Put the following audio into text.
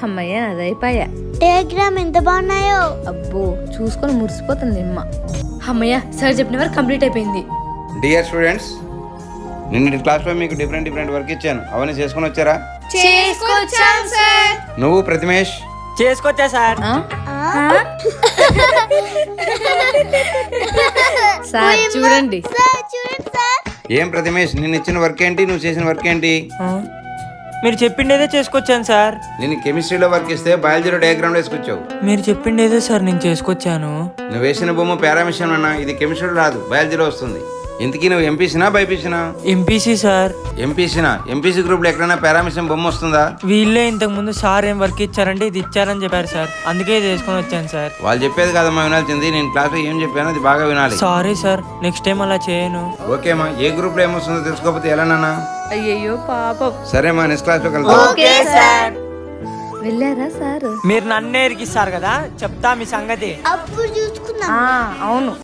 అమ్మయ్య అది అయిపోయా. డయాగ్రామ్ ఎంత బాగున్నాయో. అబ్బో చూసుకొని మురిసిపోతుంది అమ్మ. అమ్మయ్య సార్ చెప్పిన వరకు కంప్లీట్ అయిపోయింది. డియర్ స్టూడెంట్స్, నిన్న క్లాస్లో మీకు డిఫరెంట్ వర్క్ ఇచ్చాను, అవన్నీ చేసుకొని వచ్చారా? చేసుకొచ్చాం సార్. నువ్వు ప్రతిమేష్? చేసుకొచ్చా సార్. సార్ చూడండి. ఏం ప్రతిమేష్, నిన్న ఇచ్చిన వర్క్ ఏంటి, నువ్వు చేసిన వర్క్ ఏంటి? మీరు చెప్పిండేదే చేసుకొచ్చాను సార్. నేను కెమిస్ట్రీలో వర్క్ ఇస్తే బయాలజీలో డయాగ్రామ్ వేసుకొచ్చావు. మీరు చెప్పిండేదే సార్ నేను చేసుకొచ్చాను. నువ్వు వేసిన బొమ్మ పారామిషన్ అన్నా, ఇది కెమిస్ట్రీలో రాదు, బయాలజీలో వస్తుంది. ఇంతకీ నువ్వు ఎంపీసీనా బైపీసీనా? MPC sir. ఎంపీసీనా? ఎంపీసీ గ్రూప్లో ఎక్కడైనా పారామిషన్ బొమ్మ వస్తుందా? వీళ్ళే ఇంతకు ముందు సార్ ఏం వర్క్ ఇచ్చారంటే ఇది ఇచ్చారని చెప్పారు సార్, అందుకే ఇది వేసుకొని వచ్చాను సార్. వాళ్ళు చెప్పేది కాదమ్మా వినాల్సింది, నేను క్లాస్లో ఏం చెప్పానో అది బాగా వినాలి. సారీ సార్, నెక్స్ట్ టైం అలా చేయను. ఓకేమ్మా, ఏ గ్రూప్లో ఏమొస్తుందో తెలుసుకోకపోతే ఎలా నాన్న? అయ్యయ్యో పాపం. సరేమ్మా, నెక్స్ట్ క్లాస్లో కలుద్దాం. వెళ్ళారా సార్? మీరు నన్నే ఇరికిస్తారు కదా, చెప్తా మీ సంగతి. అప్పుడు చూసుకుందాం. అవును.